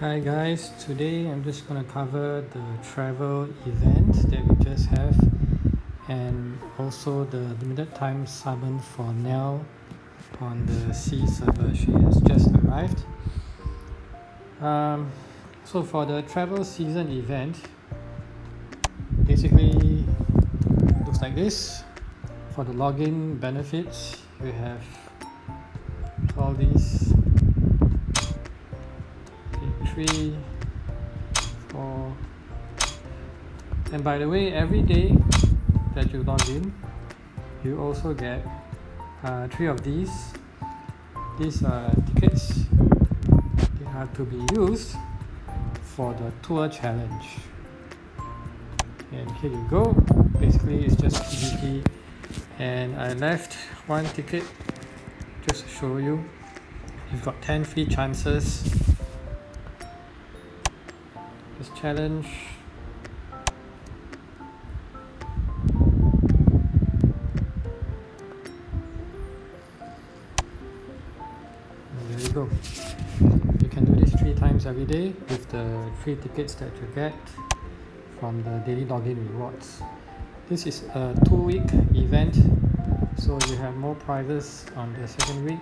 Hi guys, today I'm just going to cover the travel event that we just have and also the limited time summon for Nel on the C server. She has just arrived. So for the travel season event, basically looks like this. For the login benefits, we have all these 3, 4, and by the way, every day that you log in, you also get 3 of these. These are tickets. They are to be used for the tour challenge. And here you go. Basically, it's just PvP. And I left one ticket just to show you. You've got 10 free chances. This challenge. And there you go. You can do this 3 times every day with the 3 tickets that you get from the daily login rewards. This is a 2-week event, so you have more prizes on the second week.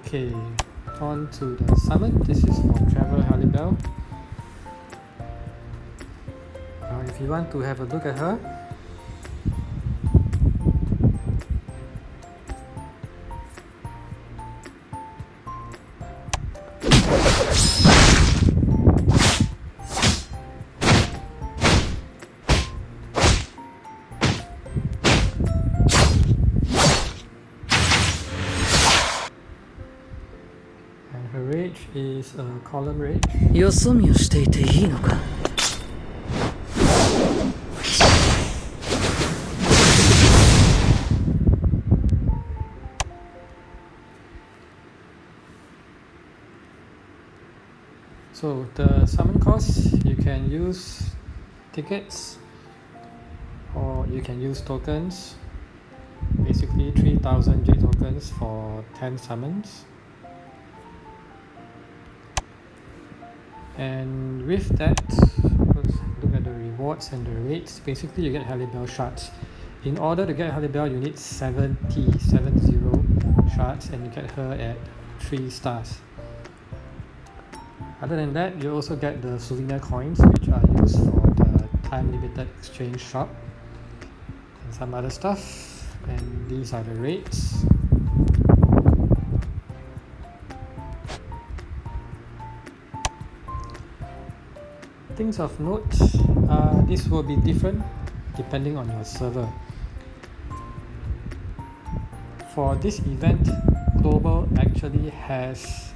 Okay, on to the summon. This is for Travel Halibel. Now if you want to have a look at her, her rage is a column rage. よそ見をしていていいのか? So the summon cost, you can use tickets or you can use tokens. Basically 3000 J tokens for 10 summons. And with that, let's look at the rewards and the rates. Basically you get Halibel shards. In order to get Halibel, you need 70 shards, and you get her at 3 stars. Other than that, you also get the souvenir coins, which are used for the time limited exchange shop and some other stuff. And these are the rates. Things of note, this will be different depending on your server. For this event, Global actually has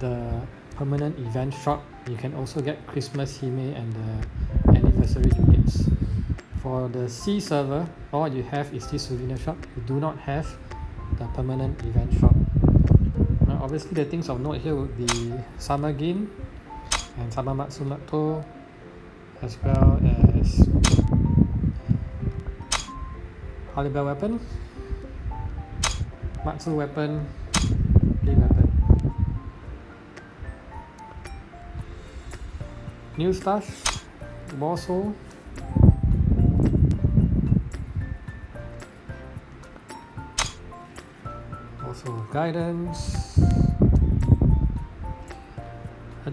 the permanent event shop. You can also get Christmas Hime and the anniversary units. For the C server, all you have is this souvenir shop. You do not have the permanent event shop. Now obviously the things of note here would be Summer Game and Summer Matsumoto, as well as Halibel weapon, Matsu weapon, Lee weapon. New stuff, Warsaw, also guidance.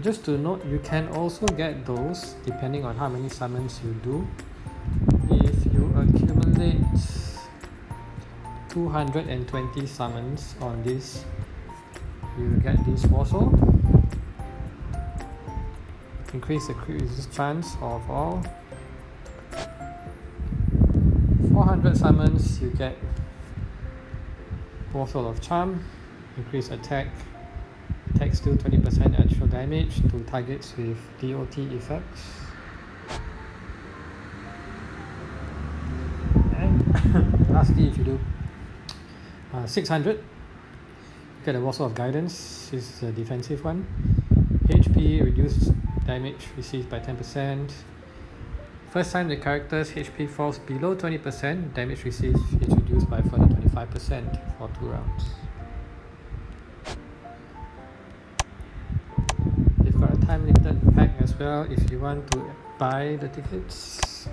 Just to note, you can also get those depending on how many summons you do. If you accumulate 220 summons on this, you will get this Warsaw. Increase the crit chance of all. 400 summons, you get Warsaw of Charm. Increase attack. Attack still 20% additional damage to targets with DOT effects. And lastly, if you do 600, you get a Warsaw of Guidance. This is a defensive one. HP reduced damage received by 10%. First time the character's HP falls below 20%, damage received is reduced by further 25% for 2 rounds. You've got a time limited pack as well if you want to buy the tickets.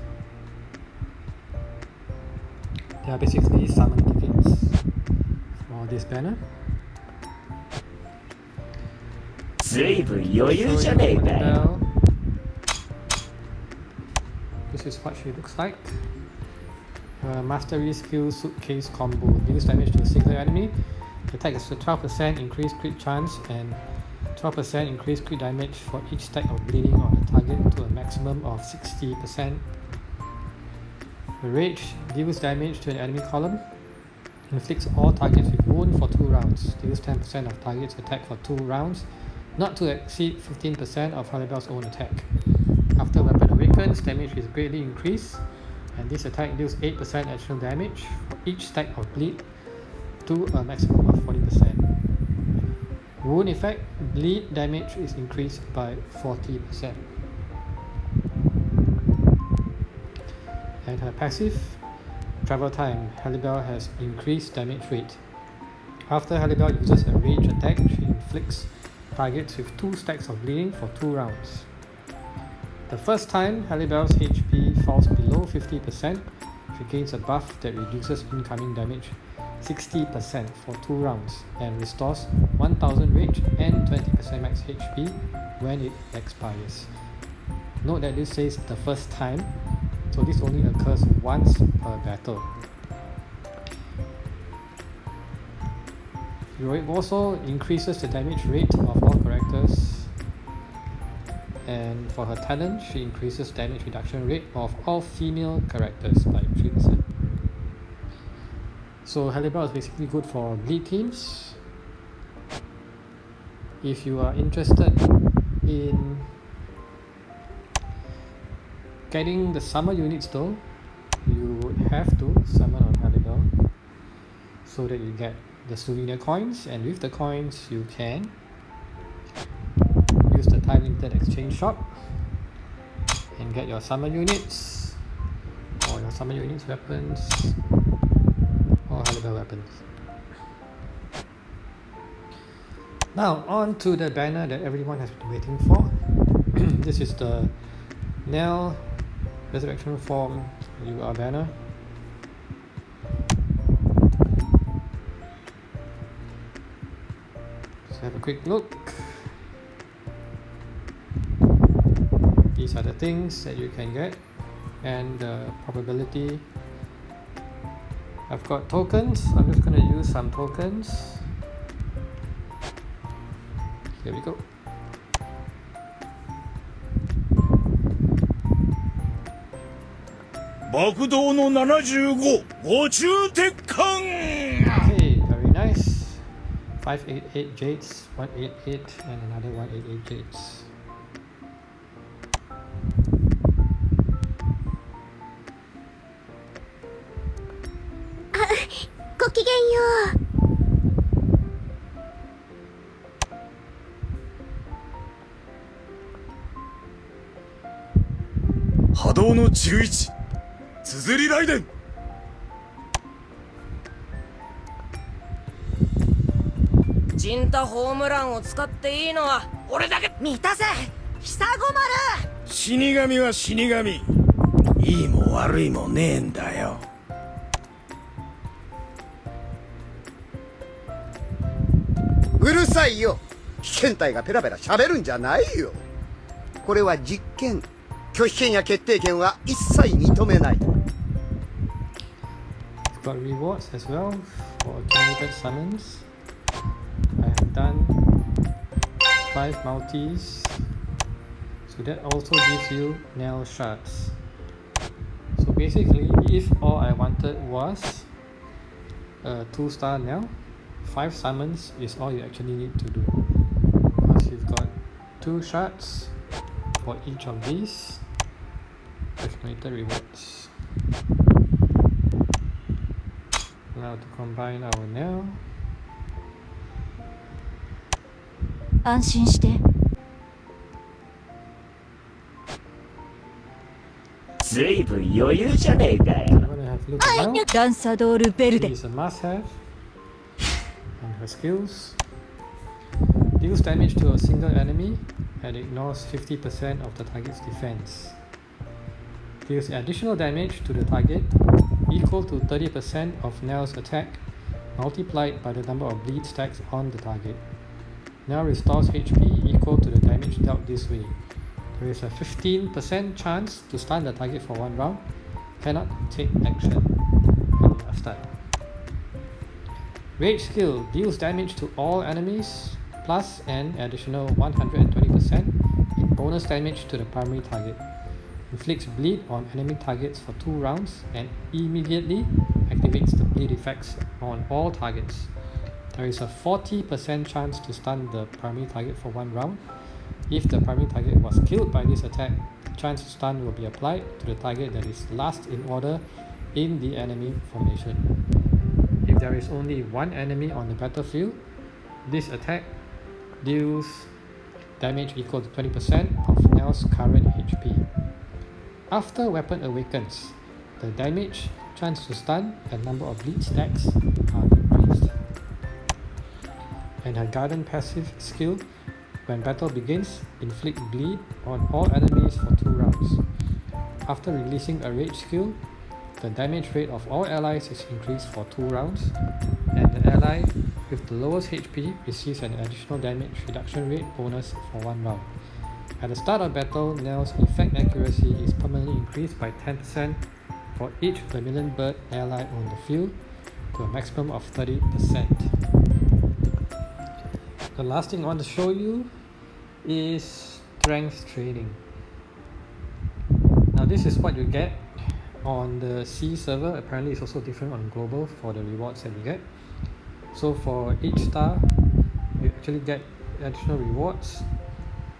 They are basically summon tickets for this banner. This is what she looks like. Mastery skill suitcase combo. Deals damage to a single enemy. Attack is a 12% increased crit chance and 12% increased crit damage for each stack of bleeding on the target to a maximum of 60%. Rage deals damage to an enemy column. Inflicts all targets with wound for 2 rounds. Deals 10% of target's attack for 2 rounds, not to exceed 15% of Halibel's own attack. After weapon awakens, damage is greatly increased, and this attack deals 8% additional damage for each stack of bleed to a maximum of 40%. Wound effect, bleed damage is increased by 40%. And her passive, Travel Time, Halibel has increased damage rate. After Halibel uses a rage attack, she inflicts targets with 2 stacks of bleeding for 2 rounds. The first time Halibel's HP falls below 50%, she gains a buff that reduces incoming damage 60% for 2 rounds and restores 1000 rage and 20% max HP when it expires. Note that this says the first time, so this only occurs once per battle. It also increases the damage rate of all characters, and for her talent, she increases damage reduction rate of all female characters by 3%. So Halibel is basically good for bleed teams. If you are interested in getting the summer units though, you would have to summon on Halibel so that you get the souvenir coins, and with the coins you can use the time limited exchange shop and get your summer units or your summer units weapons or Halibel weapons. Now on to the banner that everyone has been waiting for. This is the Nel Resurrection Form UR banner. Let's have a quick look. These are the things that you can get and the probability. I've got tokens. I'm just going to use some tokens. Here we go. Okay, very nice. 588 jades, 188 and another 188 jades. Got rewards as well for accumulated summons. I have done 5 multis, so that also gives you Nel shards. So basically, if all I wanted was a 2-star Nel, 5 summons is all you actually need to do, because you've got 2 shards for each of these accumulated rewards. Now to combine our Nel. 安心して。So ずいぶん余裕じゃねえかよ。 I'm gonna have a look around. ランサドール・ベル She デ is a must-have. And her skills. Deals damage to a single enemy and ignores 50% of the target's defense. Deals additional damage to the target equal to 30% of Nel's attack multiplied by the number of bleed stacks on the target. Nel restores HP equal to the damage dealt this way. There is a 15% chance to stun the target for 1 round. Cannot take action when you are stunned. Rage skill deals damage to all enemies plus an additional 120% in bonus damage to the primary target. Inflicts bleed on enemy targets for 2 rounds and immediately activates the bleed effects on all targets. There is a 40% chance to stun the primary target for 1 round. If the primary target was killed by this attack, the chance to stun will be applied to the target that is last in order in the enemy formation. If there is only one enemy on the battlefield, this attack deals damage equal to 20% of Nel's current HP. After weapon awakens, the damage, chance to stun, and number of bleed stacks are increased. And her garden passive skill, when battle begins, inflict bleed on all enemies for 2 rounds. After releasing a rage skill, the damage rate of all allies is increased for 2 rounds, and the ally with the lowest HP receives an additional damage reduction rate bonus for 1 round. At the start of battle, Nel's effect accuracy is permanently increased by 10% for each Vermilion Bird ally on the field to a maximum of 30%. The last thing I want to show you is strength training. Now this is what you get on the C server. Apparently it's also different on global for the rewards that you get. So for each star you actually get additional rewards.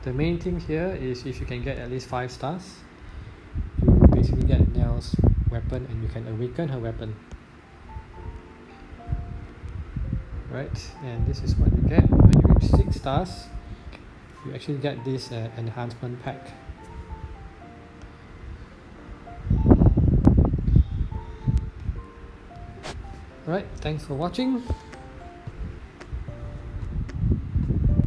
The main thing here is if you can get at least 5 stars, you basically get Nel's weapon and you can awaken her weapon. Right, and this is what you get when you reach 6 stars. You actually get this enhancement pack. Alright, thanks for watching.